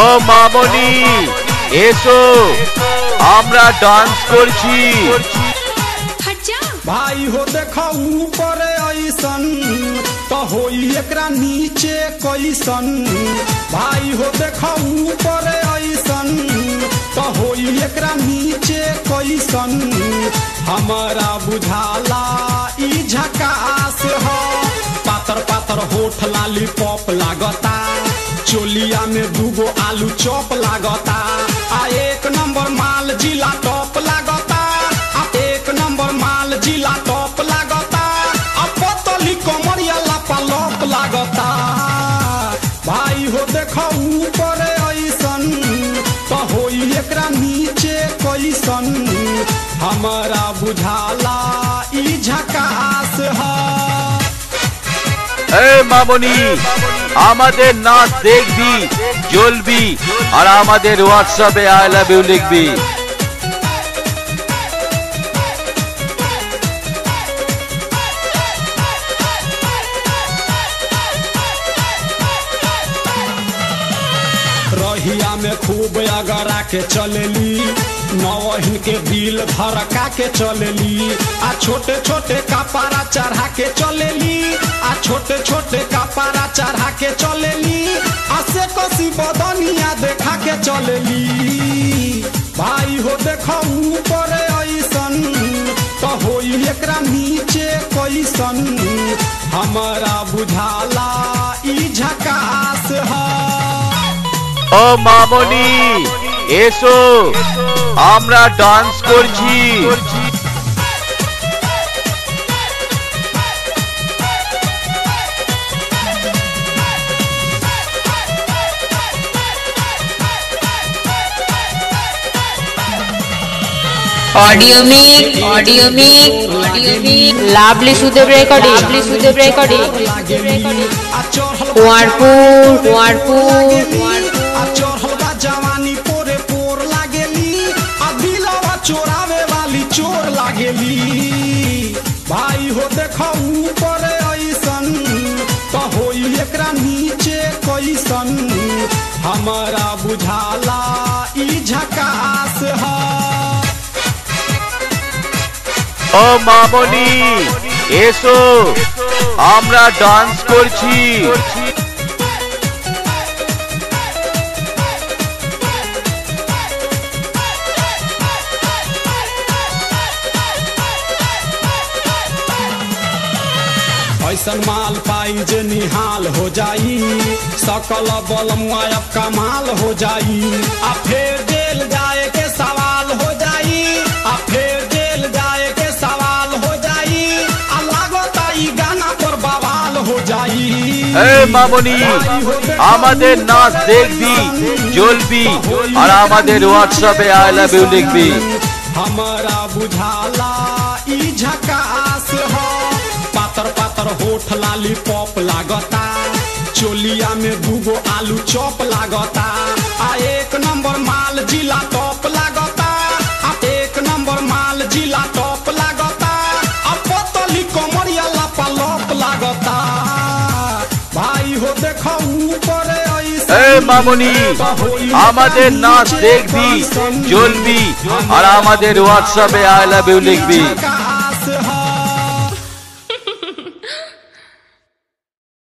ও মামনি এসো আমরা ডান্স করছি। भाई हो देखो ऊपर ऐसन तो होई एकरा नीचे कैसन। भाई हो देखो ऊपर ऐसन तो होई एकरा नीचे कैसन। हमारा बुझाला ई झकास हो। पातर पातर होठ लाली पॉप लागता। चोलिया में दूगो आलू चॉप लागता। आ एक नंबर माल जिला टॉप लागता। एक नंबर माल जिला टॉप लागता। पतली कमरिया लापालोप लागता। भाई हो देखो ऊपर ऐसन तो होई एकरा नीचे कैसन। हमारा बुझाला ई झकास है। ए मामनी আমাদের নাচ দেখবি জ্বলবি আর আমাদের হোয়াটসঅ্যাপে আই লাভ ইউ লিখবি। रहिया में खूब अगरा के चलेली। नौहिन के दिल धड़का के चलेली। आ छोटे छोटे कपड़ा चढ़ा के चलेली। आ छोटे छोटे कपड़ा चढ़ा के चलेली। आ से कसी बदनिया देखा के चलेली। भाई हो देखो ऊपर ऐसन तो होई एकरा नीचे कैसन। हमारा बुझाला ई झकास है। ও মামনি এসো আমরা ডান্স করছি। ऑडियो मिक लाभली सुदेव रेकॉर्डिंग जवानी पोरे पोर लागेली। आ दिलवा चोरावे वाली चोर लागेली। भाई हो देखो ऊपर ऐसन तो होई एकरा नीचे कैसन। हमारा बुझाला ई झकास है। ও মামনি এসো আমরা ডান্স করছি। ऐसन माल पाई जे निहाल हो जाई। सकल बल मुआयब कमाल हो जाई। आ फिर जेल जाए के सवाल हो जाई। आ फिर जेल जाए के सवाल हो जाई। आ लागता ई गाना पर बवाल हो जाई। এ মামনি আমাদের নাচ দেখবি জ্বলবি আর আমাদের হোয়াটসঅ্যাপে আই লাভ ইউ লিখবি। हमारा बुझाला ई झकास हो। पातर पातर होठ लाली पॉप लागता। चोलिया में दूगो आलू चॉप लागता। आ एक नंबर माल जिला टॉप लागता। आ एक नंबर माल जिला टॉप लागता। आ पतली कमरिया लापालोप लागता। भाई हो देखो ऊपर এ মামনি আমাদের নাচ দেখবি জ্বলবি আর আমাদের হোয়াটসঅ্যাপে আই লাভ ইউ লিখবি।